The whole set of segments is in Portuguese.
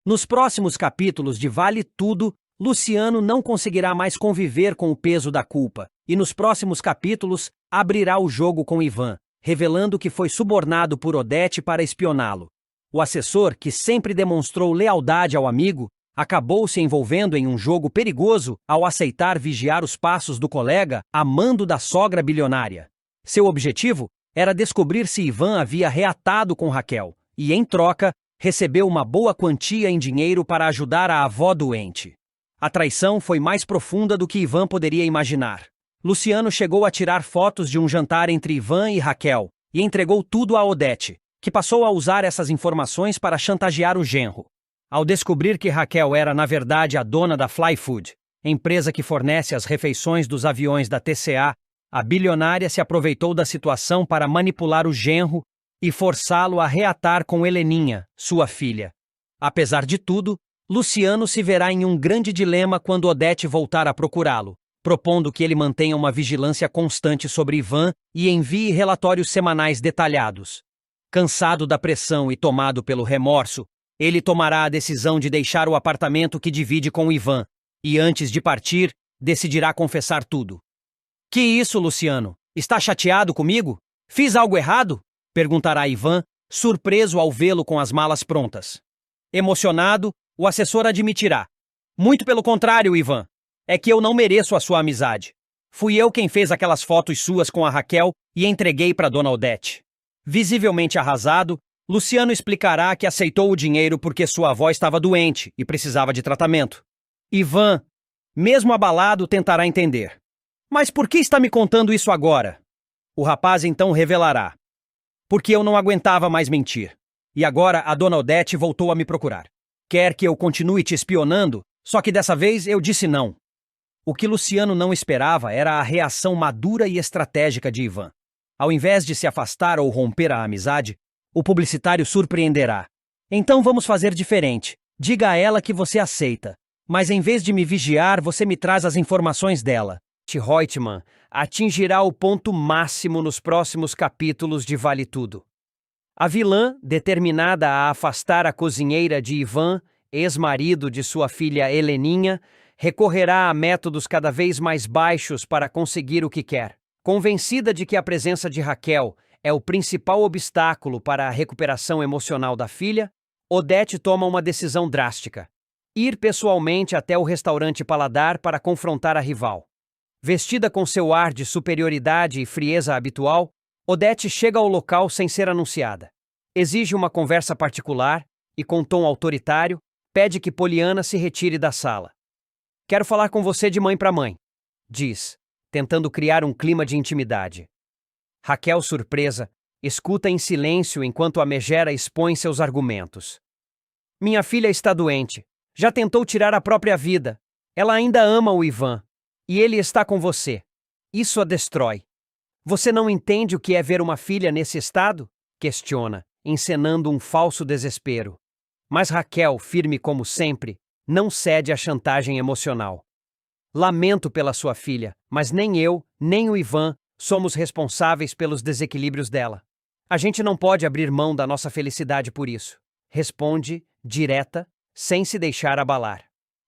Nos próximos capítulos de Vale Tudo, Luciano não conseguirá mais conviver com o peso da culpa, e nos próximos capítulos, abrirá o jogo com Ivan, revelando que foi subornado por Odete para espioná-lo. O assessor, que sempre demonstrou lealdade ao amigo, acabou se envolvendo em um jogo perigoso ao aceitar vigiar os passos do colega a mando da sogra bilionária. Seu objetivo era descobrir se Ivan havia reatado com Raquel, e, em troca, recebeu uma boa quantia em dinheiro para ajudar a avó doente. A traição foi mais profunda do que Ivan poderia imaginar. Luciano chegou a tirar fotos de um jantar entre Ivan e Raquel, e entregou tudo a Odete, que passou a usar essas informações para chantagear o genro. Ao descobrir que Raquel era, na verdade, a dona da Fly Food, empresa que fornece as refeições dos aviões da TCA, a bilionária se aproveitou da situação para manipular o genro e forçá-lo a reatar com Heleninha, sua filha. Apesar de tudo, Luciano se verá em um grande dilema quando Odete voltar a procurá-lo, propondo que ele mantenha uma vigilância constante sobre Ivan e envie relatórios semanais detalhados. Cansado da pressão e tomado pelo remorso, ele tomará a decisão de deixar o apartamento que divide com Ivan, e antes de partir, decidirá confessar tudo. Que isso, Luciano? Está chateado comigo? Fiz algo errado? Perguntará Ivan, surpreso ao vê-lo com as malas prontas. Emocionado, o assessor admitirá. Muito pelo contrário, Ivan. É que eu não mereço a sua amizade. Fui eu quem fez aquelas fotos suas com a Raquel e entreguei para Dona Odete. Visivelmente arrasado, Luciano explicará que aceitou o dinheiro porque sua avó estava doente e precisava de tratamento. Ivan, mesmo abalado, tentará entender. Mas por que está me contando isso agora? O rapaz então revelará. Porque eu não aguentava mais mentir. E agora a Dona Odete voltou a me procurar. Quer que eu continue te espionando, só que dessa vez eu disse não. O que Luciano não esperava era a reação madura e estratégica de Ivan. Ao invés de se afastar ou romper a amizade, o publicitário surpreenderá. Então vamos fazer diferente. Diga a ela que você aceita. Mas em vez de me vigiar, você me traz as informações dela. Reutemann atingirá o ponto máximo nos próximos capítulos de Vale Tudo. A vilã, determinada a afastar a cozinheira de Ivan, ex-marido de sua filha Heleninha, recorrerá a métodos cada vez mais baixos para conseguir o que quer. Convencida de que a presença de Raquel é o principal obstáculo para a recuperação emocional da filha, Odete toma uma decisão drástica: ir pessoalmente até o restaurante Paladar para confrontar a rival. Vestida com seu ar de superioridade e frieza habitual, Odete chega ao local sem ser anunciada. Exige uma conversa particular e, com tom autoritário, pede que Poliana se retire da sala. Quero falar com você de mãe para mãe, diz, tentando criar um clima de intimidade. Raquel, surpresa, escuta em silêncio enquanto a megera expõe seus argumentos. Minha filha está doente. Já tentou tirar a própria vida. Ela ainda ama o Ivan. E ele está com você. Isso a destrói. Você não entende o que é ver uma filha nesse estado? Questiona, encenando um falso desespero. Mas Raquel, firme como sempre, não cede à chantagem emocional. Lamento pela sua filha, mas nem eu, nem o Ivan somos responsáveis pelos desequilíbrios dela. A gente não pode abrir mão da nossa felicidade por isso. Responde, direta, sem se deixar abalar.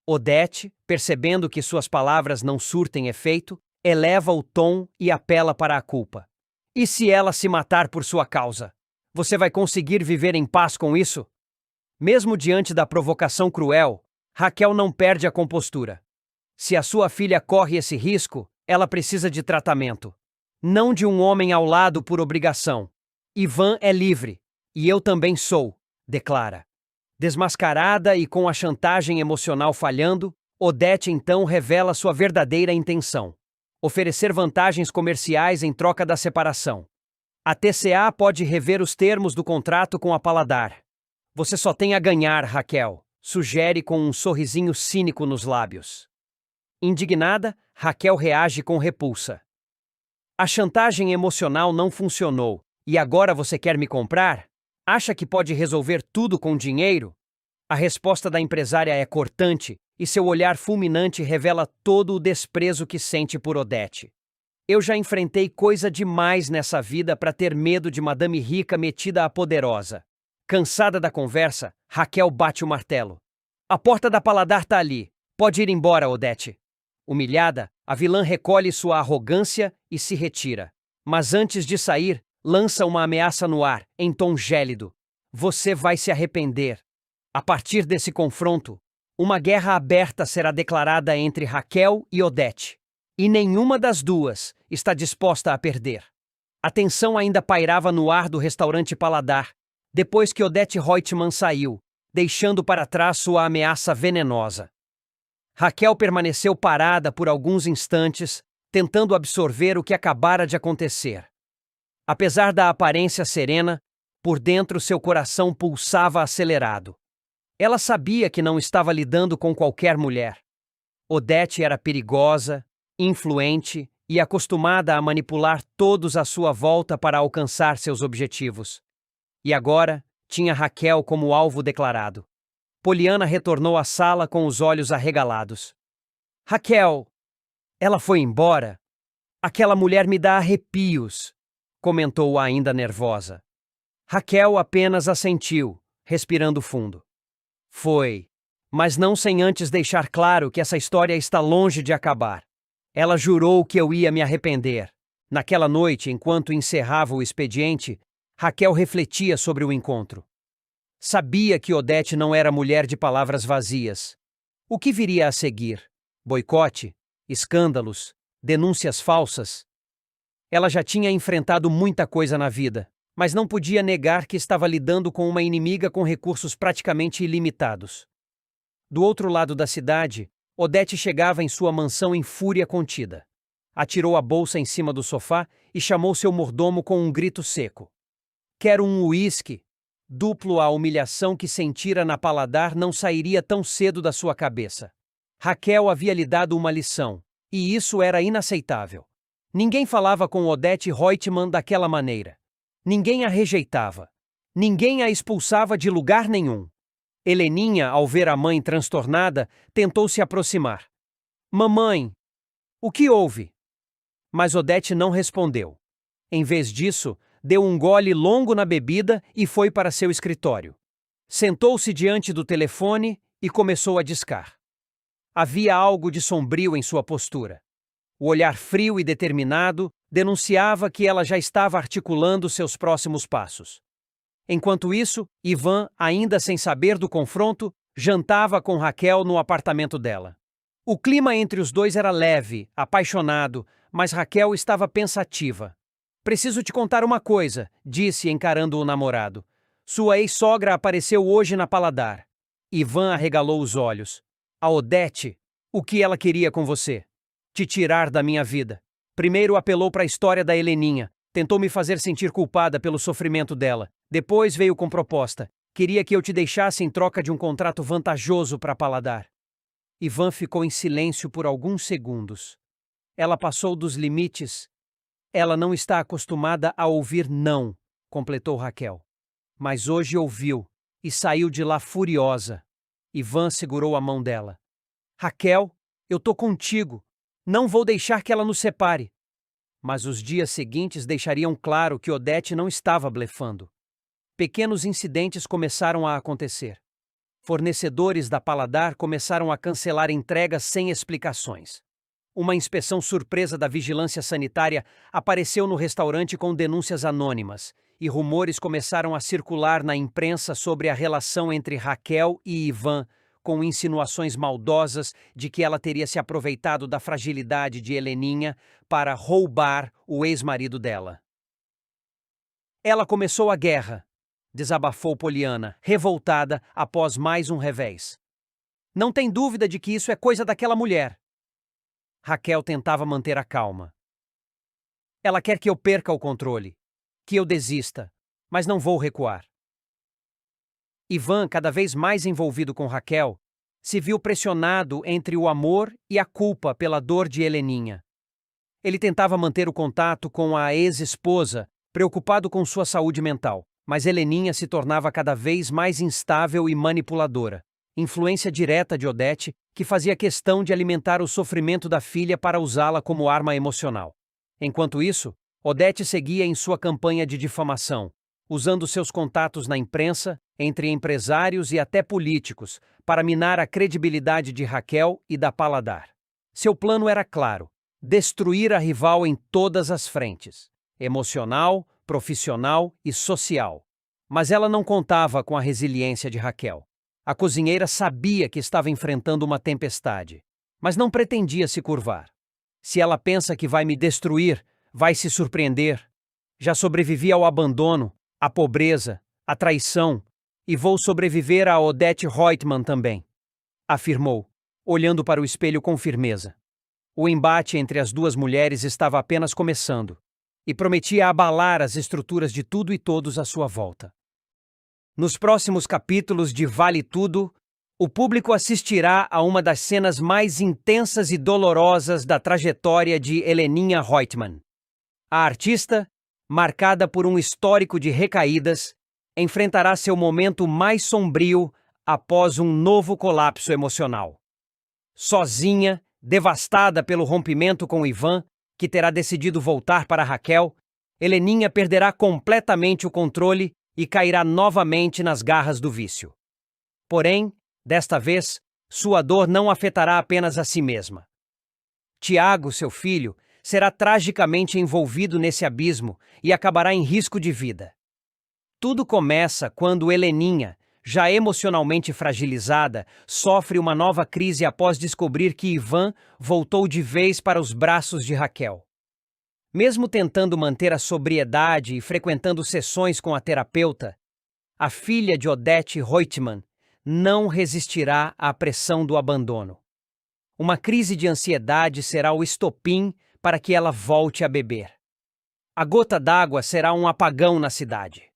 Odete, percebendo que suas palavras não surtem efeito, eleva o tom e apela para a culpa. E se ela se matar por sua causa? Você vai conseguir viver em paz com isso? Mesmo diante da provocação cruel, Raquel não perde a compostura. Se a sua filha corre esse risco, ela precisa de tratamento. Não de um homem ao lado por obrigação. Ivan é livre, e eu também sou, declara. Desmascarada e com a chantagem emocional falhando, Odete então revela sua verdadeira intenção: oferecer vantagens comerciais em troca da separação. A TCA pode rever os termos do contrato com a Paladar. Você só tem a ganhar, Raquel, sugere com um sorrisinho cínico nos lábios. Indignada, Raquel reage com repulsa. A chantagem emocional não funcionou, e agora você quer me comprar? Acha que pode resolver tudo com dinheiro? A resposta da empresária é cortante, e seu olhar fulminante revela todo o desprezo que sente por Odete. Eu já enfrentei coisa demais nessa vida para ter medo de madame rica metida a poderosa. Cansada da conversa, Raquel bate o martelo. A porta da Paladar tá ali. Pode ir embora, Odete. Humilhada, a vilã recolhe sua arrogância e se retira. Mas antes de sair, lança uma ameaça no ar, em tom gélido. Você vai se arrepender. A partir desse confronto, uma guerra aberta será declarada entre Raquel e Odete. E nenhuma das duas está disposta a perder. A tensão ainda pairava no ar do restaurante Paladar, depois que Odete Reutemann saiu, deixando para trás sua ameaça venenosa. Raquel permaneceu parada por alguns instantes, tentando absorver o que acabara de acontecer. Apesar da aparência serena, por dentro seu coração pulsava acelerado. Ela sabia que não estava lidando com qualquer mulher. Odete era perigosa, influente e acostumada a manipular todos à sua volta para alcançar seus objetivos. E agora, tinha Raquel como alvo declarado. Poliana retornou à sala com os olhos arregalados. Raquel! Ela foi embora? Aquela mulher me dá arrepios, comentou ainda nervosa. Raquel apenas assentiu, respirando fundo. Foi, mas não sem antes deixar claro que essa história está longe de acabar. Ela jurou que eu ia me arrepender. Naquela noite, enquanto encerrava o expediente, Raquel refletia sobre o encontro. Sabia que Odete não era mulher de palavras vazias. O que viria a seguir? Boicote? Escândalos? Denúncias falsas? Ela já tinha enfrentado muita coisa na vida, mas não podia negar que estava lidando com uma inimiga com recursos praticamente ilimitados. Do outro lado da cidade, Odete chegava em sua mansão em fúria contida. Atirou a bolsa em cima do sofá e chamou seu mordomo com um grito seco. Quero um uísque. Duplo a humilhação que sentira na Paladar não sairia tão cedo da sua cabeça. Raquel havia lhe dado uma lição, e isso era inaceitável. Ninguém falava com Odete Reutemann daquela maneira. Ninguém a rejeitava. Ninguém a expulsava de lugar nenhum. Heleninha, ao ver a mãe transtornada, tentou se aproximar. Mamãe, o que houve? Mas Odete não respondeu. Em vez disso, deu um gole longo na bebida e foi para seu escritório. Sentou-se diante do telefone e começou a discar. Havia algo de sombrio em sua postura. O olhar frio e determinado denunciava que ela já estava articulando seus próximos passos. Enquanto isso, Ivan, ainda sem saber do confronto, jantava com Raquel no apartamento dela. O clima entre os dois era leve, apaixonado, mas Raquel estava pensativa. Preciso te contar uma coisa, disse encarando o namorado. Sua ex-sogra apareceu hoje na Paladar. Ivan arregalou os olhos. A Odete, o que ela queria com você? Te tirar da minha vida. Primeiro apelou para a história da Heleninha. Tentou me fazer sentir culpada pelo sofrimento dela. Depois veio com proposta. Queria que eu te deixasse em troca de um contrato vantajoso para Paladar. Ivan ficou em silêncio por alguns segundos. Ela passou dos limites. Ela não está acostumada a ouvir não, completou Raquel. Mas hoje ouviu e saiu de lá furiosa. Ivan segurou a mão dela. Raquel, eu tô contigo. Não vou deixar que ela nos separe. Mas os dias seguintes deixariam claro que Odete não estava blefando. Pequenos incidentes começaram a acontecer. Fornecedores da Paladar começaram a cancelar entregas sem explicações. Uma inspeção surpresa da vigilância sanitária apareceu no restaurante com denúncias anônimas, e rumores começaram a circular na imprensa sobre a relação entre Raquel e Ivan, com insinuações maldosas de que ela teria se aproveitado da fragilidade de Heleninha para roubar o ex-marido dela. Ela começou a guerra, desabafou Poliana, revoltada após mais um revés. Não tem dúvida de que isso é coisa daquela mulher. Raquel tentava manter a calma. Ela quer que eu perca o controle, que eu desista, mas não vou recuar. Ivan, cada vez mais envolvido com Raquel, se viu pressionado entre o amor e a culpa pela dor de Heleninha. Ele tentava manter o contato com a ex-esposa, preocupado com sua saúde mental, mas Heleninha se tornava cada vez mais instável e manipuladora. Influência direta de Odete, que fazia questão de alimentar o sofrimento da filha para usá-la como arma emocional. Enquanto isso, Odete seguia em sua campanha de difamação, usando seus contatos na imprensa entre empresários e até políticos, para minar a credibilidade de Raquel e da Paladar. Seu plano era claro: destruir a rival em todas as frentes, emocional, profissional e social. Mas ela não contava com a resiliência de Raquel. A cozinheira sabia que estava enfrentando uma tempestade, mas não pretendia se curvar. Se ela pensa que vai me destruir, vai se surpreender. Já sobrevivi ao abandono, à pobreza, à traição, e vou sobreviver a Odete Reutemann também, afirmou, olhando para o espelho com firmeza. O embate entre as duas mulheres estava apenas começando, e prometia abalar as estruturas de tudo e todos à sua volta. Nos próximos capítulos de Vale Tudo, o público assistirá a uma das cenas mais intensas e dolorosas da trajetória de Heleninha Reutemann. A artista, marcada por um histórico de recaídas, enfrentará seu momento mais sombrio após um novo colapso emocional. Sozinha, devastada pelo rompimento com Ivan, que terá decidido voltar para Raquel, Heleninha perderá completamente o controle e cairá novamente nas garras do vício. Porém, desta vez, sua dor não afetará apenas a si mesma. Tiago, seu filho, será tragicamente envolvido nesse abismo e acabará em risco de vida. Tudo começa quando Heleninha, já emocionalmente fragilizada, sofre uma nova crise após descobrir que Ivan voltou de vez para os braços de Raquel. Mesmo tentando manter a sobriedade e frequentando sessões com a terapeuta, a filha de Odete Reutemann não resistirá à pressão do abandono. Uma crise de ansiedade será o estopim para que ela volte a beber. A gota d'água será um apagão na cidade.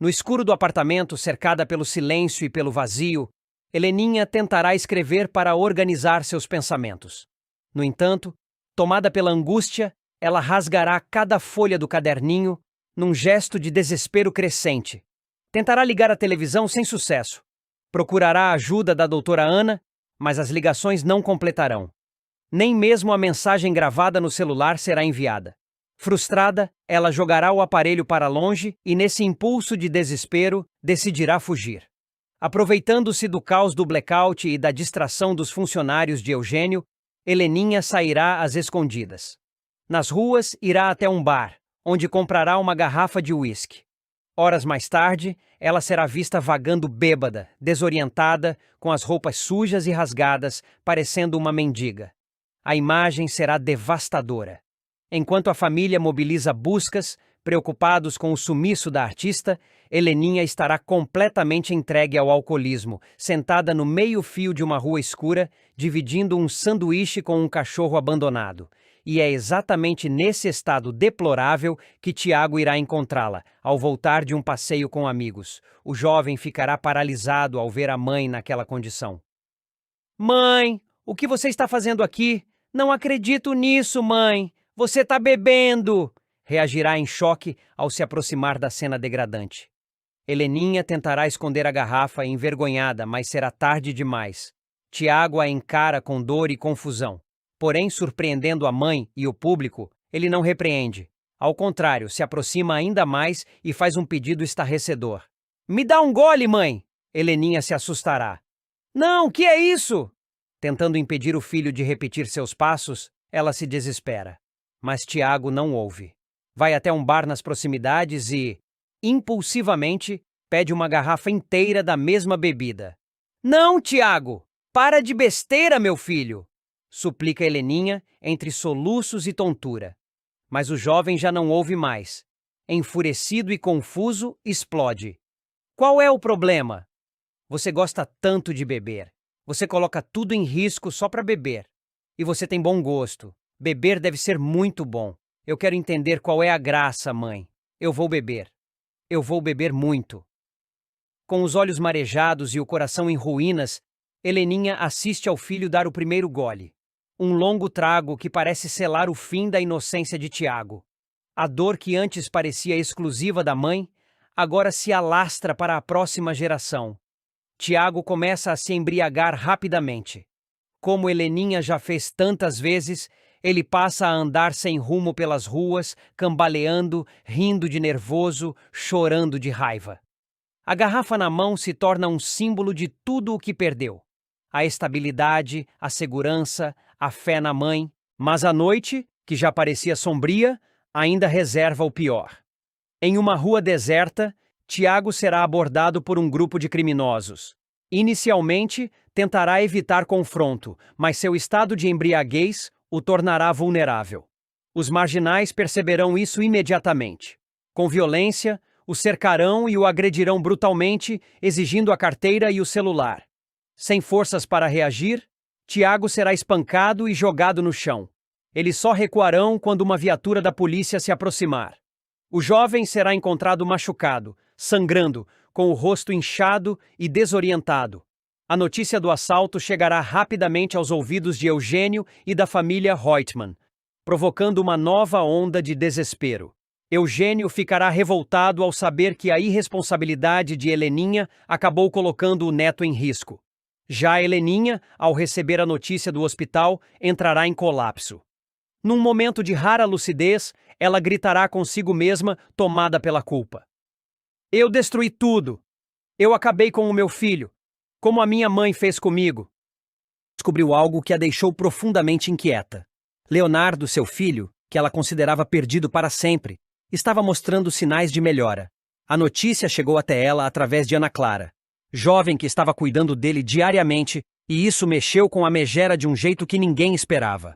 No escuro do apartamento, cercada pelo silêncio e pelo vazio, Heleninha tentará escrever para organizar seus pensamentos. No entanto, tomada pela angústia, ela rasgará cada folha do caderninho num gesto de desespero crescente. Tentará ligar a televisão sem sucesso. Procurará a ajuda da doutora Ana, mas as ligações não completarão. Nem mesmo a mensagem gravada no celular será enviada. Frustrada, ela jogará o aparelho para longe e, nesse impulso de desespero, decidirá fugir. Aproveitando-se do caos do blackout e da distração dos funcionários de Eugênio, Heleninha sairá às escondidas. Nas ruas, irá até um bar, onde comprará uma garrafa de uísque. Horas mais tarde, ela será vista vagando bêbada, desorientada, com as roupas sujas e rasgadas, parecendo uma mendiga. A imagem será devastadora. Enquanto a família mobiliza buscas, preocupados com o sumiço da artista, Heleninha estará completamente entregue ao alcoolismo, sentada no meio-fio de uma rua escura, dividindo um sanduíche com um cachorro abandonado. E é exatamente nesse estado deplorável que Tiago irá encontrá-la, ao voltar de um passeio com amigos. O jovem ficará paralisado ao ver a mãe naquela condição. "Mãe, o que você está fazendo aqui? Não acredito nisso, mãe! Você está bebendo!" Reagirá em choque ao se aproximar da cena degradante. Heleninha tentará esconder a garrafa envergonhada, mas será tarde demais. Tiago a encara com dor e confusão. Porém, surpreendendo a mãe e o público, ele não repreende. Ao contrário, se aproxima ainda mais e faz um pedido estarrecedor. "Me dá um gole, mãe!" Heleninha se assustará. "Não, que é isso?" Tentando impedir o filho de repetir seus passos, ela se desespera. Mas Tiago não ouve. Vai até um bar nas proximidades e, impulsivamente, pede uma garrafa inteira da mesma bebida. "Não, Tiago! Para de besteira, meu filho!" Suplica Heleninha entre soluços e tontura. Mas o jovem já não ouve mais. Enfurecido e confuso, explode. "Qual é o problema? Você gosta tanto de beber. Você coloca tudo em risco só para beber. E você tem bom gosto. Beber deve ser muito bom. Eu quero entender qual é a graça, mãe. Eu vou beber. Eu vou beber muito." Com os olhos marejados e o coração em ruínas, Heleninha assiste ao filho dar o primeiro gole. Um longo trago que parece selar o fim da inocência de Tiago. A dor que antes parecia exclusiva da mãe, agora se alastra para a próxima geração. Tiago começa a se embriagar rapidamente. Como Heleninha já fez tantas vezes, ele passa a andar sem rumo pelas ruas, cambaleando, rindo de nervoso, chorando de raiva. A garrafa na mão se torna um símbolo de tudo o que perdeu. A estabilidade, a segurança, a fé na mãe. Mas a noite, que já parecia sombria, ainda reserva o pior. Em uma rua deserta, Tiago será abordado por um grupo de criminosos. Inicialmente, tentará evitar confronto, mas seu estado de embriaguez o tornará vulnerável. Os marginais perceberão isso imediatamente. Com violência, o cercarão e o agredirão brutalmente, exigindo a carteira e o celular. Sem forças para reagir, Tiago será espancado e jogado no chão. Eles só recuarão quando uma viatura da polícia se aproximar. O jovem será encontrado machucado, sangrando, com o rosto inchado e desorientado. A notícia do assalto chegará rapidamente aos ouvidos de Eugênio e da família Reutemann, provocando uma nova onda de desespero. Eugênio ficará revoltado ao saber que a irresponsabilidade de Heleninha acabou colocando o neto em risco. Já Heleninha, ao receber a notícia do hospital, entrará em colapso. Num momento de rara lucidez, ela gritará consigo mesma, tomada pela culpa. Eu destruí tudo. Eu acabei com o meu filho, como a minha mãe fez comigo. Descobriu algo que a deixou profundamente inquieta. Leonardo, seu filho, que ela considerava perdido para sempre, estava mostrando sinais de melhora. A notícia chegou até ela através de Ana Clara, jovem que estava cuidando dele diariamente, e isso mexeu com a megera de um jeito que ninguém esperava.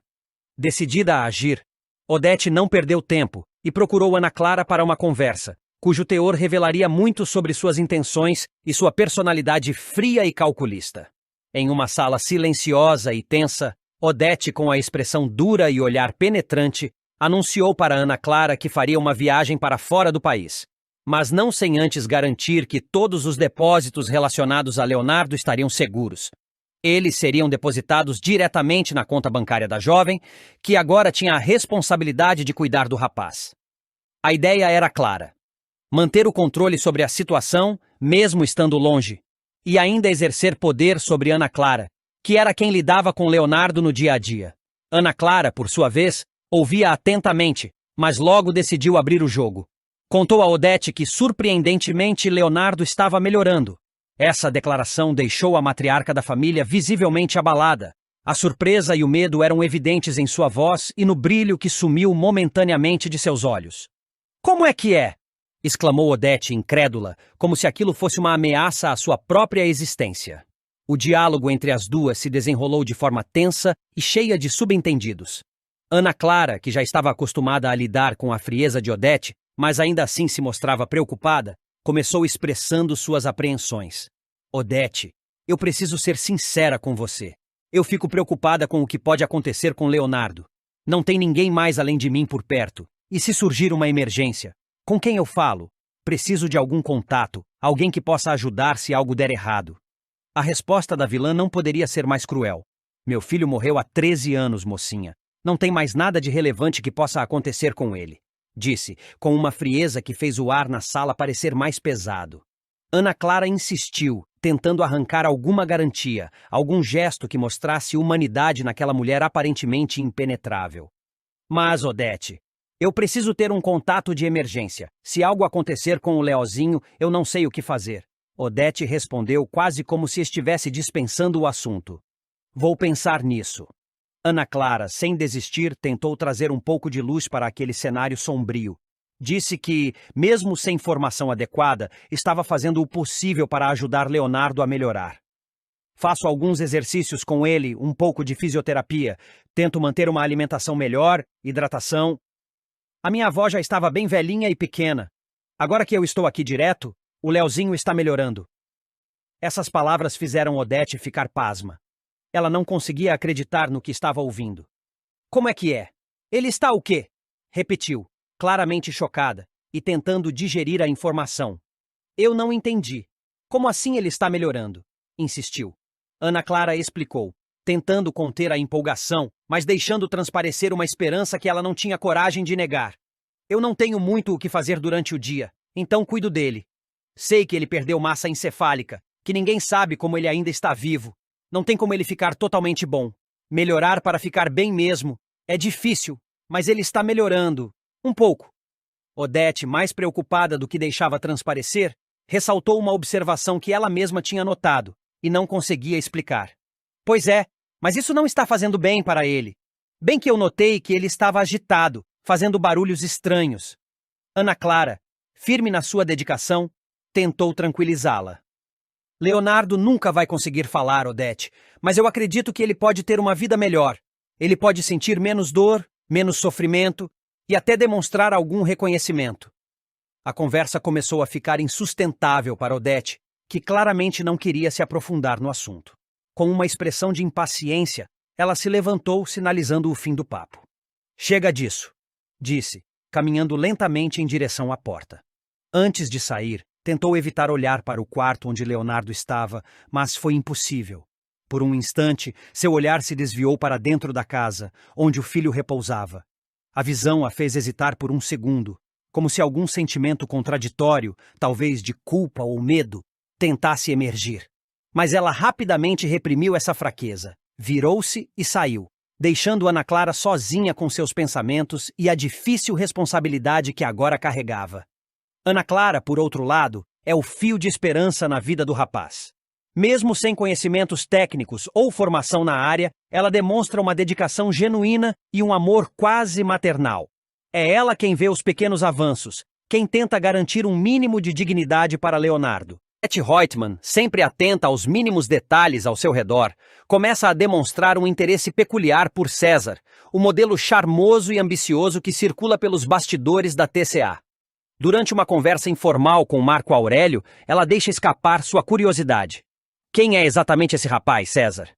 Decidida a agir, Odete não perdeu tempo e procurou Ana Clara para uma conversa, cujo teor revelaria muito sobre suas intenções e sua personalidade fria e calculista. Em uma sala silenciosa e tensa, Odete, com a expressão dura e olhar penetrante, anunciou para Ana Clara que faria uma viagem para fora do país, mas não sem antes garantir que todos os depósitos relacionados a Leonardo estariam seguros. Eles seriam depositados diretamente na conta bancária da jovem, que agora tinha a responsabilidade de cuidar do rapaz. A ideia era clara: manter o controle sobre a situação, mesmo estando longe, e ainda exercer poder sobre Ana Clara, que era quem lidava com Leonardo no dia a dia. Ana Clara, por sua vez, ouvia atentamente, mas logo decidiu abrir o jogo. Contou a Odete que, surpreendentemente, Leonardo estava melhorando. Essa declaração deixou a matriarca da família visivelmente abalada. A surpresa e o medo eram evidentes em sua voz e no brilho que sumiu momentaneamente de seus olhos. Como é que é? Exclamou Odete, incrédula, como se aquilo fosse uma ameaça à sua própria existência. O diálogo entre as duas se desenrolou de forma tensa e cheia de subentendidos. Ana Clara, que já estava acostumada a lidar com a frieza de Odete, mas ainda assim se mostrava preocupada, começou expressando suas apreensões. Odete, eu preciso ser sincera com você. Eu fico preocupada com o que pode acontecer com Leonardo. Não tem ninguém mais além de mim por perto. E se surgir uma emergência? Com quem eu falo? Preciso de algum contato, alguém que possa ajudar se algo der errado. A resposta da vilã não poderia ser mais cruel. Meu filho morreu há 13 anos, mocinha. Não tem mais nada de relevante que possa acontecer com ele, disse, com uma frieza que fez o ar na sala parecer mais pesado. Ana Clara insistiu, tentando arrancar alguma garantia, algum gesto que mostrasse humanidade naquela mulher aparentemente impenetrável. Mas, Odete, eu preciso ter um contato de emergência. Se algo acontecer com o Leozinho, eu não sei o que fazer. Odete respondeu quase como se estivesse dispensando o assunto. Vou pensar nisso. Ana Clara, sem desistir, tentou trazer um pouco de luz para aquele cenário sombrio. Disse que, mesmo sem formação adequada, estava fazendo o possível para ajudar Leonardo a melhorar. Faço alguns exercícios com ele, um pouco de fisioterapia, tento manter uma alimentação melhor, hidratação. A minha avó já estava bem velhinha e pequena. Agora que eu estou aqui direto, o Leozinho está melhorando. Essas palavras fizeram Odete ficar pasma. Ela não conseguia acreditar no que estava ouvindo. Como é que é? Ele está o quê? Repetiu, claramente chocada, e tentando digerir a informação. Eu não entendi. Como assim ele está melhorando? Insistiu. Ana Clara explicou, tentando conter a empolgação, mas deixando transparecer uma esperança que ela não tinha coragem de negar. Eu não tenho muito o que fazer durante o dia, então cuido dele. Sei que ele perdeu massa encefálica, que ninguém sabe como ele ainda está vivo. Não tem como ele ficar totalmente bom. Melhorar para ficar bem mesmo. É difícil, mas ele está melhorando. Um pouco. Odete, mais preocupada do que deixava transparecer, ressaltou uma observação que ela mesma tinha notado e não conseguia explicar. Pois é, mas isso não está fazendo bem para ele. Bem que eu notei que ele estava agitado, fazendo barulhos estranhos. Ana Clara, firme na sua dedicação, tentou tranquilizá-la. Leonardo nunca vai conseguir falar, Odete, mas eu acredito que ele pode ter uma vida melhor. Ele pode sentir menos dor, menos sofrimento e até demonstrar algum reconhecimento. A conversa começou a ficar insustentável para Odete, que claramente não queria se aprofundar no assunto. Com uma expressão de impaciência, ela se levantou, sinalizando o fim do papo. Chega disso, disse, caminhando lentamente em direção à porta. Antes de sair, tentou evitar olhar para o quarto onde Leonardo estava, mas foi impossível. Por um instante, seu olhar se desviou para dentro da casa, onde o filho repousava. A visão a fez hesitar por um segundo, como se algum sentimento contraditório, talvez de culpa ou medo, tentasse emergir. Mas ela rapidamente reprimiu essa fraqueza, virou-se e saiu, deixando Ana Clara sozinha com seus pensamentos e a difícil responsabilidade que agora carregava. Ana Clara, por outro lado, é o fio de esperança na vida do rapaz. Mesmo sem conhecimentos técnicos ou formação na área, ela demonstra uma dedicação genuína e um amor quase maternal. É ela quem vê os pequenos avanços, quem tenta garantir um mínimo de dignidade para Leonardo. Betty Reutemann, sempre atenta aos mínimos detalhes ao seu redor, começa a demonstrar um interesse peculiar por César, o modelo charmoso e ambicioso que circula pelos bastidores da TCA. Durante uma conversa informal com Marco Aurélio, ela deixa escapar sua curiosidade. Quem é exatamente esse rapaz, César?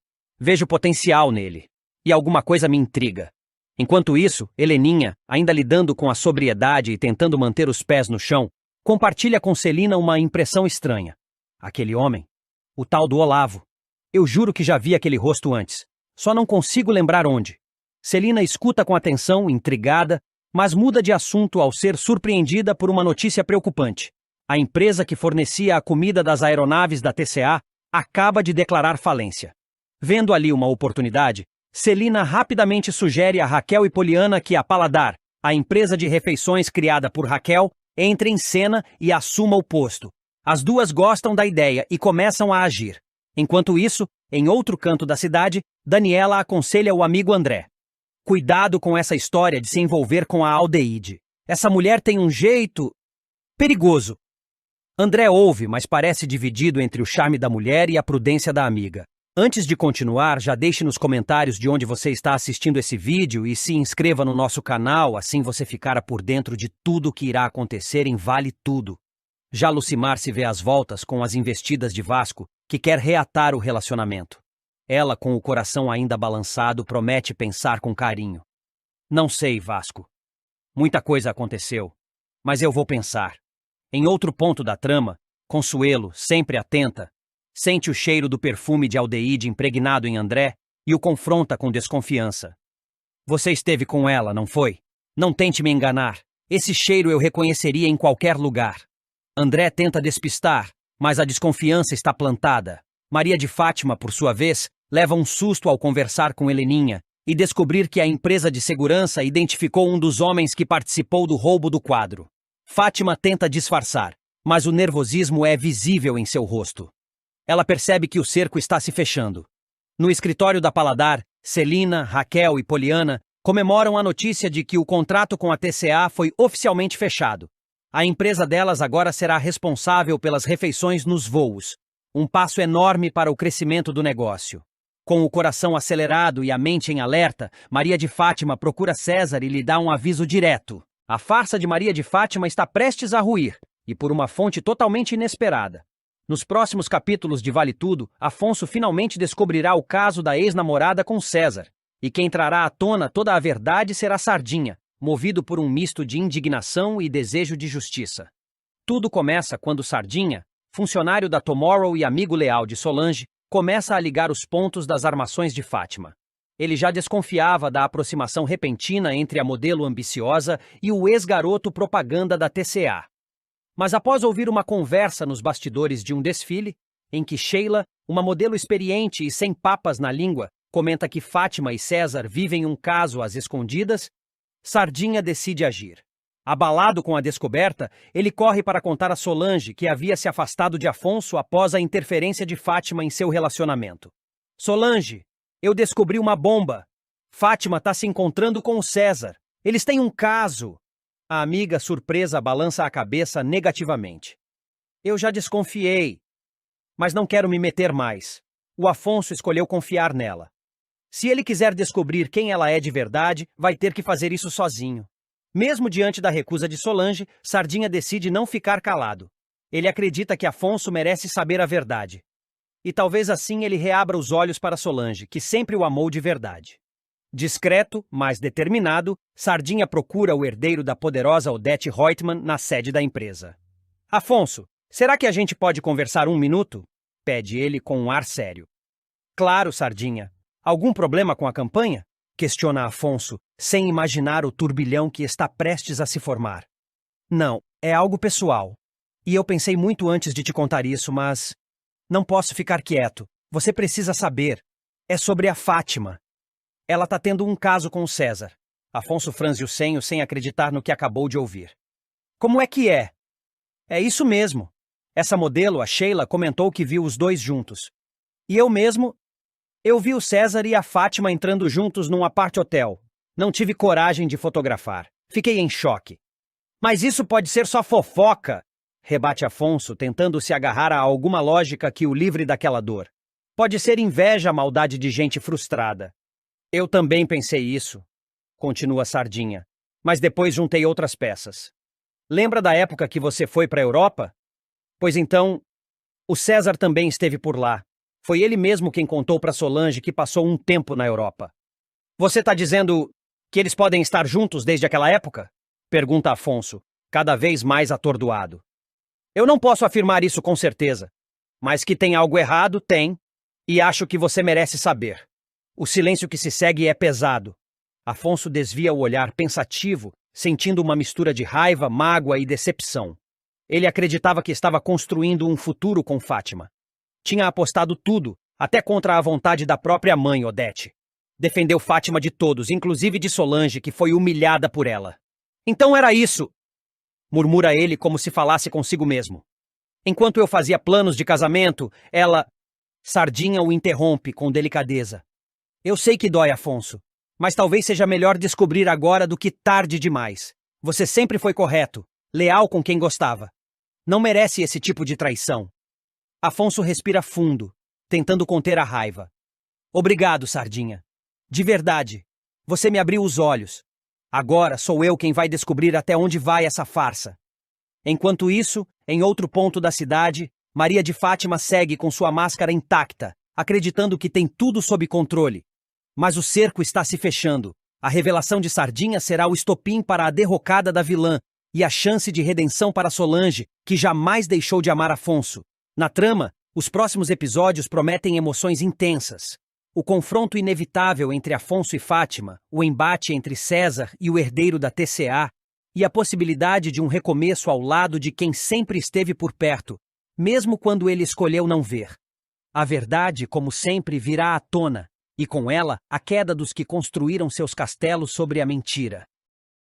Vejo potencial nele. E alguma coisa me intriga. Enquanto isso, Heleninha, ainda lidando com a sobriedade e tentando manter os pés no chão, compartilha com Celina uma impressão estranha. Aquele homem, o tal do Olavo. Eu juro que já vi aquele rosto antes. Só não consigo lembrar onde. Celina escuta com atenção, intrigada, mas muda de assunto ao ser surpreendida por uma notícia preocupante. A empresa que fornecia a comida das aeronaves da TCA acaba de declarar falência. Vendo ali uma oportunidade, Celina rapidamente sugere a Raquel e Poliana que a Paladar, a empresa de refeições criada por Raquel, entre em cena e assuma o posto. As duas gostam da ideia e começam a agir. Enquanto isso, em outro canto da cidade, Daniela aconselha o amigo André. Cuidado com essa história de se envolver com a Aldeide. Essa mulher tem um jeito perigoso. André ouve, mas parece dividido entre o charme da mulher e a prudência da amiga. Antes de continuar, já deixe nos comentários de onde você está assistindo esse vídeo e se inscreva no nosso canal, assim você ficará por dentro de tudo o que irá acontecer em Vale Tudo. Já Lucimar se vê às voltas com as investidas de Vasco, que quer reatar o relacionamento. Ela, com o coração ainda balançado, promete pensar com carinho. Não sei, Vasco. Muita coisa aconteceu, mas eu vou pensar. Em outro ponto da trama, Consuelo, sempre atenta, sente o cheiro do perfume de Aldeide impregnado em André e o confronta com desconfiança. Você esteve com ela, não foi? Não tente me enganar. Esse cheiro eu reconheceria em qualquer lugar. André tenta despistar, mas a desconfiança está plantada. Maria de Fátima, por sua vez, leva um susto ao conversar com Heleninha e descobrir que a empresa de segurança identificou um dos homens que participou do roubo do quadro. Fátima tenta disfarçar, mas o nervosismo é visível em seu rosto. Ela percebe que o cerco está se fechando. No escritório da Paladar, Celina, Raquel e Poliana comemoram a notícia de que o contrato com a TCA foi oficialmente fechado. A empresa delas agora será responsável pelas refeições nos voos, um passo enorme para o crescimento do negócio. Com o coração acelerado e a mente em alerta, Maria de Fátima procura César e lhe dá um aviso direto. A farsa de Maria de Fátima está prestes a ruir, e por uma fonte totalmente inesperada. Nos próximos capítulos de Vale Tudo, Afonso finalmente descobrirá o caso da ex-namorada com César, e quem trará à tona toda a verdade será Sardinha, movido por um misto de indignação e desejo de justiça. Tudo começa quando Sardinha, funcionário da Tomorrow e amigo leal de Solange, começa a ligar os pontos das armações de Fátima. Ele já desconfiava da aproximação repentina entre a modelo ambiciosa e o ex-garoto propaganda da TCA. Mas após ouvir uma conversa nos bastidores de um desfile, em que Sheila, uma modelo experiente e sem papas na língua, comenta que Fátima e César vivem um caso às escondidas, Sardinha decide agir. Abalado com a descoberta, ele corre para contar a Solange que havia se afastado de Afonso após a interferência de Fátima em seu relacionamento. Solange, eu descobri uma bomba. Fátima está se encontrando com o César. Eles têm um caso. A amiga, surpresa, balança a cabeça negativamente. Eu já desconfiei, mas não quero me meter mais. O Afonso escolheu confiar nela. Se ele quiser descobrir quem ela é de verdade, vai ter que fazer isso sozinho. Mesmo diante da recusa de Solange, Sardinha decide não ficar calado. Ele acredita que Afonso merece saber a verdade. E talvez assim ele reabra os olhos para Solange, que sempre o amou de verdade. Discreto, mas determinado, Sardinha procura o herdeiro da poderosa Odete Reutemann na sede da empresa. Afonso, será que a gente pode conversar um minuto? Pede ele com um ar sério. Claro, Sardinha. Algum problema com a campanha? Questiona Afonso, sem imaginar o turbilhão que está prestes a se formar. Não, é algo pessoal. E eu pensei muito antes de te contar isso, mas não posso ficar quieto. Você precisa saber. É sobre a Fátima. Ela tá tendo um caso com o César. Afonso franze o senho sem acreditar no que acabou de ouvir. Como é que é? É isso mesmo. Essa modelo, a Sheila, comentou que viu os dois juntos. E eu mesmo... Eu vi o César e a Fátima entrando juntos num apart-hotel. Não tive coragem de fotografar. Fiquei em choque. Mas isso pode ser só fofoca, rebate Afonso, tentando se agarrar a alguma lógica que o livre daquela dor. Pode ser inveja, maldade de gente frustrada. Eu também pensei isso, continua Sardinha, mas depois juntei outras peças. Lembra da época que você foi para a Europa? Pois então, o César também esteve por lá. Foi ele mesmo quem contou para Solange que passou um tempo na Europa. Você está dizendo que eles podem estar juntos desde aquela época? Pergunta Afonso, cada vez mais atordoado. Eu não posso afirmar isso com certeza, mas que tem algo errado, tem, e acho que você merece saber. O silêncio que se segue é pesado. Afonso desvia o olhar pensativo, sentindo uma mistura de raiva, mágoa e decepção. Ele acreditava que estava construindo um futuro com Fátima. Tinha apostado tudo, até contra a vontade da própria mãe, Odete. Defendeu Fátima de todos, inclusive de Solange, que foi humilhada por ela. Então era isso, murmura ele como se falasse consigo mesmo. Enquanto eu fazia planos de casamento, ela... Sardinha o interrompe com delicadeza. Eu sei que dói, Afonso, mas talvez seja melhor descobrir agora do que tarde demais. Você sempre foi correto, leal com quem gostava. Não merece esse tipo de traição. Afonso respira fundo, tentando conter a raiva. Obrigado, Sardinha. De verdade, você me abriu os olhos. Agora sou eu quem vai descobrir até onde vai essa farsa. Enquanto isso, em outro ponto da cidade, Maria de Fátima segue com sua máscara intacta, acreditando que tem tudo sob controle. Mas o cerco está se fechando. A revelação de Sardinha será o estopim para a derrocada da vilã e a chance de redenção para Solange, que jamais deixou de amar Afonso. Na trama, os próximos episódios prometem emoções intensas. O confronto inevitável entre Afonso e Fátima, o embate entre César e o herdeiro da TCA, e a possibilidade de um recomeço ao lado de quem sempre esteve por perto, mesmo quando ele escolheu não ver. A verdade, como sempre, virá à tona, e com ela, a queda dos que construíram seus castelos sobre a mentira.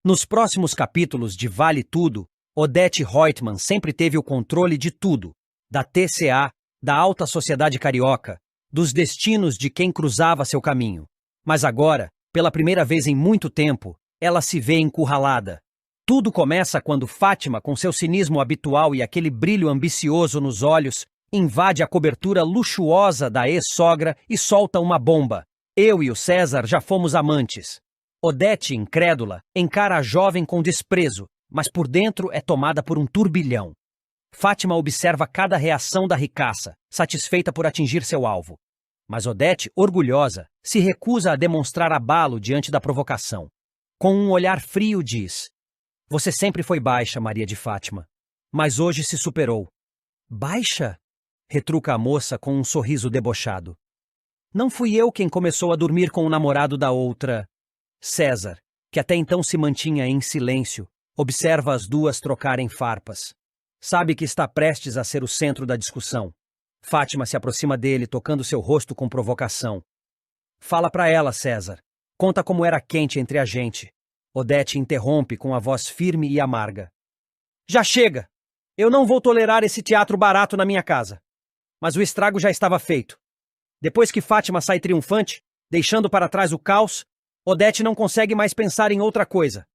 Nos próximos capítulos de Vale Tudo, Odete Reutemann sempre teve o controle de tudo, da TCA, da alta sociedade carioca, dos destinos de quem cruzava seu caminho. Mas agora, pela primeira vez em muito tempo, ela se vê encurralada. Tudo começa quando Fátima, com seu cinismo habitual e aquele brilho ambicioso nos olhos, invade a cobertura luxuosa da ex-sogra e solta uma bomba. Eu e o César já fomos amantes. Odete, incrédula, encara a jovem com desprezo, mas por dentro é tomada por um turbilhão. Fátima observa cada reação da ricaça, satisfeita por atingir seu alvo. Mas Odete, orgulhosa, se recusa a demonstrar abalo diante da provocação. Com um olhar frio diz: Você sempre foi baixa, Maria de Fátima, mas hoje se superou. Baixa? Retruca a moça com um sorriso debochado. Não fui eu quem começou a dormir com o namorado da outra. César, que até então se mantinha em silêncio, observa as duas trocarem farpas. Sabe que está prestes a ser o centro da discussão. Fátima se aproxima dele, tocando seu rosto com provocação. Fala pra ela, César. Conta como era quente entre a gente. Odete interrompe com a voz firme e amarga. Já chega! Eu não vou tolerar esse teatro barato na minha casa. Mas o estrago já estava feito. Depois que Fátima sai triunfante, deixando para trás o caos, Odete não consegue mais pensar em outra coisa.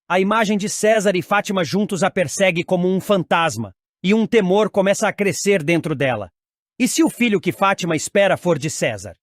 A imagem de César e Fátima juntos a persegue como um fantasma, e um temor começa a crescer dentro dela. E se o filho que Fátima espera for de César?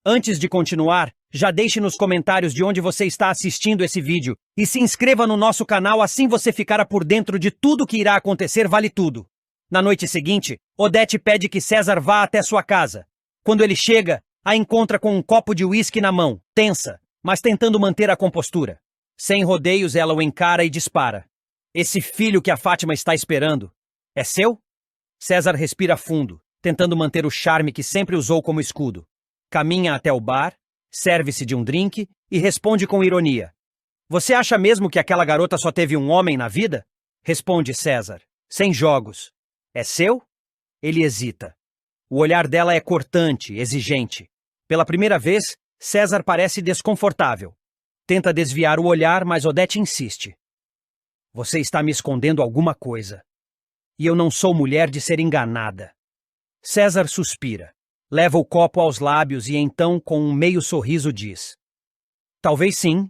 Antes de continuar, já deixe nos comentários de onde você está assistindo esse vídeo e se inscreva no nosso canal, assim você ficará por dentro de tudo que irá acontecer. Vale tudo. Na noite seguinte, Odete pede que César vá até sua casa. Quando ele chega, a encontra com um copo de uísque na mão, tensa, mas tentando manter a compostura. Sem rodeios, ela o encara e dispara. Esse filho que a Fátima está esperando é seu? César respira fundo, tentando manter o charme que sempre usou como escudo. Caminha até o bar, serve-se de um drink e responde com ironia. Você acha mesmo que aquela garota só teve um homem na vida? Responde César, sem jogos. É seu? Ele hesita. O olhar dela é cortante, exigente. Pela primeira vez, César parece desconfortável. Tenta desviar o olhar, mas Odete insiste. Você está me escondendo alguma coisa. E eu não sou mulher de ser enganada. César suspira. Leva o copo aos lábios e então, com um meio sorriso, diz. Talvez sim.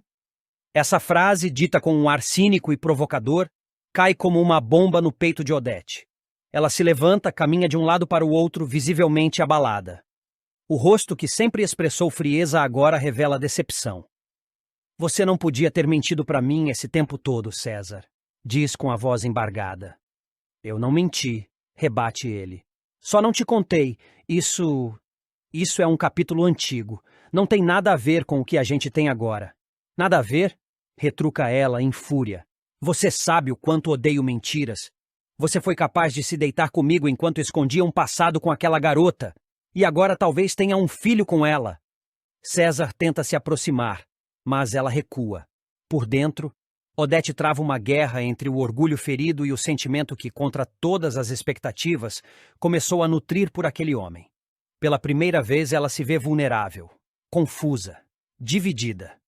Essa frase, dita com um ar cínico e provocador, cai como uma bomba no peito de Odete. Ela se levanta, caminha de um lado para o outro, visivelmente abalada. O rosto que sempre expressou frieza agora revela decepção. Você não podia ter mentido para mim esse tempo todo, César, diz com a voz embargada. Eu não menti, rebate ele. Só não te contei. Isso é um capítulo antigo. Não tem nada a ver com o que a gente tem agora. Nada a ver? Retruca ela em fúria. Você sabe o quanto odeio mentiras. Você foi capaz de se deitar comigo enquanto escondia um passado com aquela garota. E agora talvez tenha um filho com ela. César tenta se aproximar, mas ela recua. Por dentro, Odete trava uma guerra entre o orgulho ferido e o sentimento que, contra todas as expectativas, começou a nutrir por aquele homem. Pela primeira vez, ela se vê vulnerável, confusa, dividida.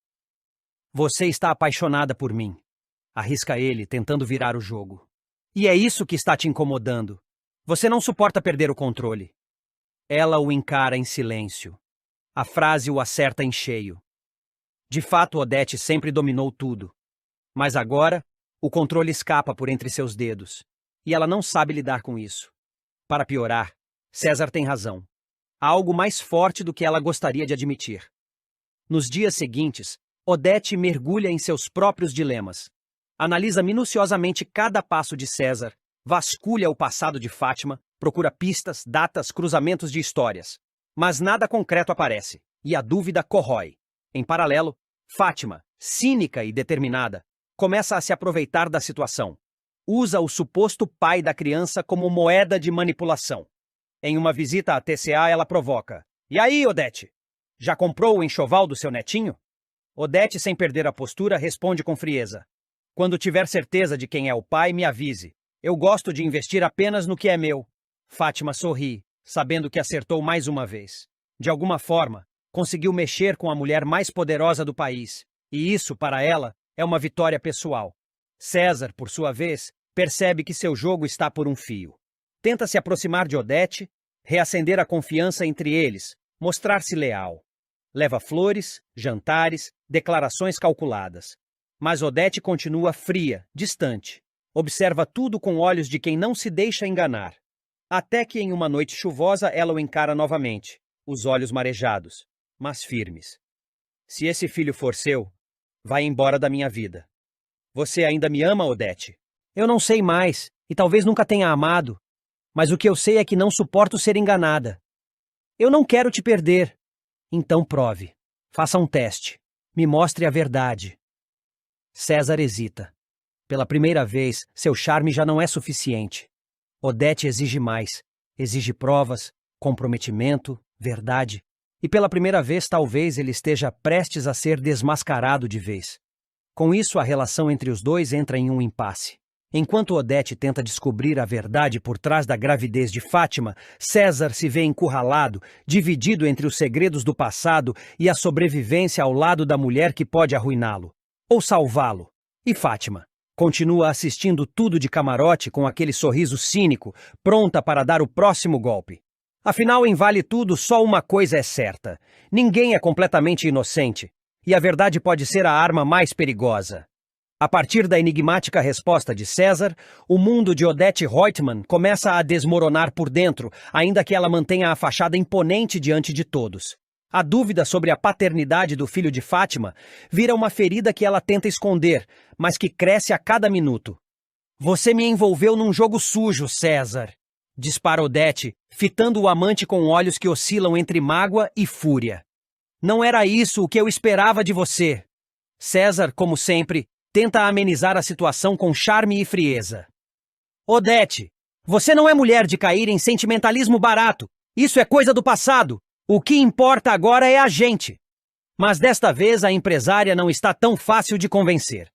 Você está apaixonada por mim, arrisca ele, tentando virar o jogo. E é isso que está te incomodando. Você não suporta perder o controle. Ela o encara em silêncio. A frase o acerta em cheio. De fato, Odete sempre dominou tudo. Mas agora, o controle escapa por entre seus dedos. E ela não sabe lidar com isso. Para piorar, César tem razão. Há algo mais forte do que ela gostaria de admitir. Nos dias seguintes, Odete mergulha em seus próprios dilemas. Analisa minuciosamente cada passo de César, vasculha o passado de Fátima, procura pistas, datas, cruzamentos de histórias. Mas nada concreto aparece, e a dúvida corrói. Em paralelo, Fátima, cínica e determinada, começa a se aproveitar da situação. Usa o suposto pai da criança como moeda de manipulação. Em uma visita à TCA, ela provoca. E aí, Odete? Já comprou o enxoval do seu netinho? Odete, sem perder a postura, responde com frieza. Quando tiver certeza de quem é o pai, me avise. Eu gosto de investir apenas no que é meu. Fátima sorri, sabendo que acertou mais uma vez. De alguma forma, conseguiu mexer com a mulher mais poderosa do país. E isso, para ela, é uma vitória pessoal. César, por sua vez, percebe que seu jogo está por um fio. Tenta se aproximar de Odete, reacender a confiança entre eles, mostrar-se leal. Leva flores, jantares, declarações calculadas. Mas Odete continua fria, distante. Observa tudo com olhos de quem não se deixa enganar. Até que em uma noite chuvosa ela o encara novamente, os olhos marejados, mas firmes. Se esse filho for seu, vai embora da minha vida. Você ainda me ama, Odete? Eu não sei mais, e talvez nunca tenha amado. Mas o que eu sei é que não suporto ser enganada. Eu não quero te perder. Então prove. Faça um teste. Me mostre a verdade. César hesita. Pela primeira vez, seu charme já não é suficiente. Odete exige mais. Exige provas, comprometimento, verdade. E pela primeira vez, talvez ele esteja prestes a ser desmascarado de vez. Com isso, a relação entre os dois entra em um impasse. Enquanto Odete tenta descobrir a verdade por trás da gravidez de Fátima, César se vê encurralado, dividido entre os segredos do passado e a sobrevivência ao lado da mulher que pode arruiná-lo ou salvá-lo. E Fátima continua assistindo tudo de camarote com aquele sorriso cínico, pronta para dar o próximo golpe. Afinal, em Vale Tudo, só uma coisa é certa: ninguém é completamente inocente, e a verdade pode ser a arma mais perigosa. A partir da enigmática resposta de César, o mundo de Odete Roitman começa a desmoronar por dentro, ainda que ela mantenha a fachada imponente diante de todos. A dúvida sobre a paternidade do filho de Fátima vira uma ferida que ela tenta esconder, mas que cresce a cada minuto. Você me envolveu num jogo sujo, César, dispara Odete, fitando o amante com olhos que oscilam entre mágoa e fúria. Não era isso o que eu esperava de você. César, como sempre, tenta amenizar a situação com charme e frieza. Odete, você não é mulher de cair em sentimentalismo barato. Isso é coisa do passado. O que importa agora é a gente. Mas desta vez a empresária não está tão fácil de convencer.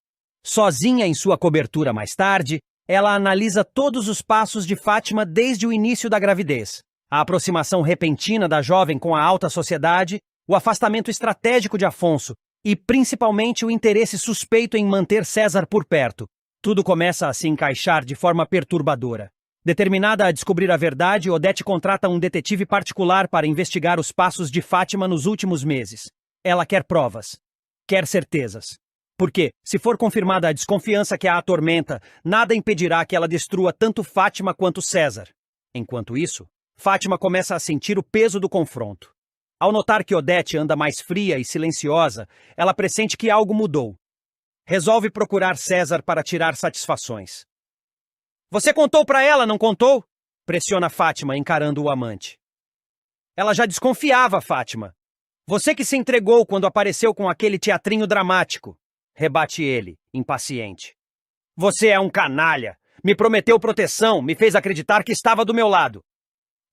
Sozinha em sua cobertura mais tarde, ela analisa todos os passos de Fátima desde o início da gravidez. A aproximação repentina da jovem com a alta sociedade, o afastamento estratégico de Afonso e, principalmente, o interesse suspeito em manter César por perto. Tudo começa a se encaixar de forma perturbadora. Determinada a descobrir a verdade, Odete contrata um detetive particular para investigar os passos de Fátima nos últimos meses. Ela quer provas. Quer certezas. Porque, se for confirmada a desconfiança que a atormenta, nada impedirá que ela destrua tanto Fátima quanto César. Enquanto isso, Fátima começa a sentir o peso do confronto. Ao notar que Odete anda mais fria e silenciosa, ela pressente que algo mudou. Resolve procurar César para tirar satisfações. Você contou para ela, não contou? Pressiona Fátima, encarando o amante. Ela já desconfiava, Fátima. Você que se entregou quando apareceu com aquele teatrinho dramático. Rebate ele, impaciente. Você é um canalha. Me prometeu proteção, me fez acreditar que estava do meu lado.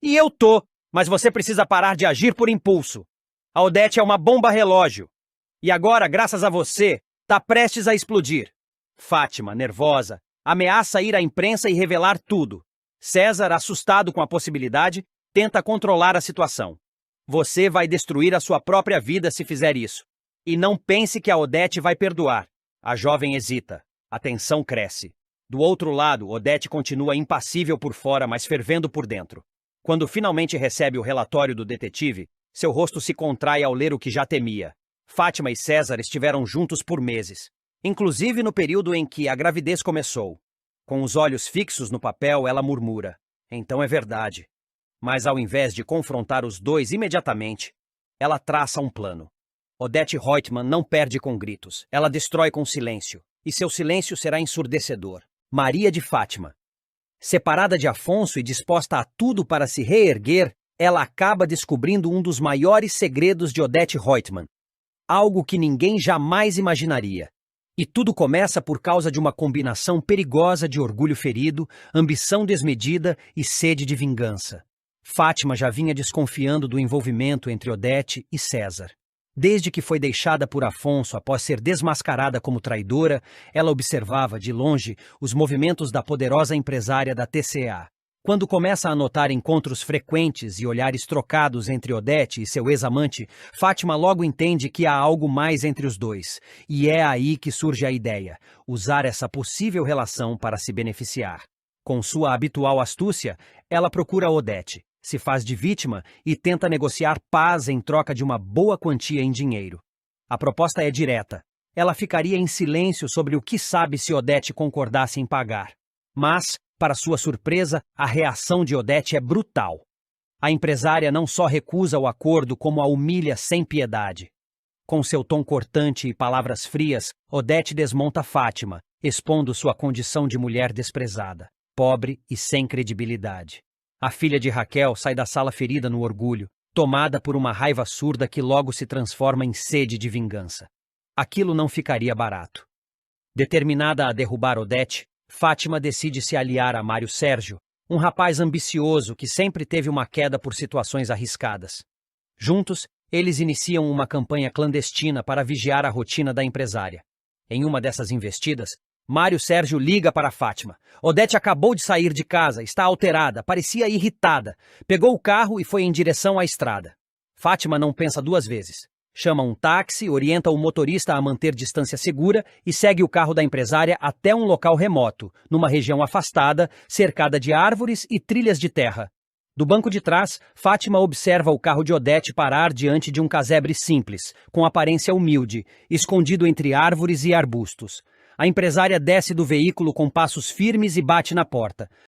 E eu tô, mas você precisa parar de agir por impulso. A Odete é uma bomba relógio. E agora, graças a você, tá prestes a explodir. Fátima, nervosa, ameaça ir à imprensa e revelar tudo. César, assustado com a possibilidade, tenta controlar a situação. Você vai destruir a sua própria vida se fizer isso. E não pense que a Odete vai perdoar. A jovem hesita. A tensão cresce. Do outro lado, Odete continua impassível por fora, mas fervendo por dentro. Quando finalmente recebe o relatório do detetive, seu rosto se contrai ao ler o que já temia. Fátima e César estiveram juntos por meses, inclusive no período em que a gravidez começou. Com os olhos fixos no papel, ela murmura. Então é verdade. Mas ao invés de confrontar os dois imediatamente, ela traça um plano. Odete Roitman não perde com gritos, ela destrói com silêncio, e seu silêncio será ensurdecedor. Maria de Fátima. Separada de Afonso e disposta a tudo para se reerguer, ela acaba descobrindo um dos maiores segredos de Odete Roitman. Algo que ninguém jamais imaginaria. E tudo começa por causa de uma combinação perigosa de orgulho ferido, ambição desmedida e sede de vingança. Fátima já vinha desconfiando do envolvimento entre Odete e César. Desde que foi deixada por Afonso após ser desmascarada como traidora, ela observava, de longe, os movimentos da poderosa empresária da TCA. Quando começa a notar encontros frequentes e olhares trocados entre Odete e seu ex-amante, Fátima logo entende que há algo mais entre os dois. E é aí que surge a ideia: usar essa possível relação para se beneficiar. Com sua habitual astúcia, ela procura Odete, se faz de vítima e tenta negociar paz em troca de uma boa quantia em dinheiro. A proposta é direta. Ela ficaria em silêncio sobre o que sabe se Odete concordasse em pagar. Mas, para sua surpresa, a reação de Odete é brutal. A empresária não só recusa o acordo, como a humilha sem piedade. Com seu tom cortante e palavras frias, Odete desmonta Fátima, expondo sua condição de mulher desprezada, pobre e sem credibilidade. A filha de Raquel sai da sala ferida no orgulho, tomada por uma raiva surda que logo se transforma em sede de vingança. Aquilo não ficaria barato. Determinada a derrubar Odete, Fátima decide se aliar a Mário Sérgio, um rapaz ambicioso que sempre teve uma queda por situações arriscadas. Juntos, eles iniciam uma campanha clandestina para vigiar a rotina da empresária. Em uma dessas investidas, Mário Sérgio liga para Fátima. Odete acabou de sair de casa, está alterada, parecia irritada. Pegou o carro e foi em direção à estrada. Fátima não pensa duas vezes. chama um táxi, orienta o motorista a manter distância segura e segue o carro da empresária até um local remoto, numa região afastada, cercada de árvores e trilhas de terra. Do banco de trás, Fátima observa o carro de Odete parar diante de um casebre simples, com aparência humilde, escondido entre árvores e arbustos. A empresária desce do veículo com passos firmes e bate na porta.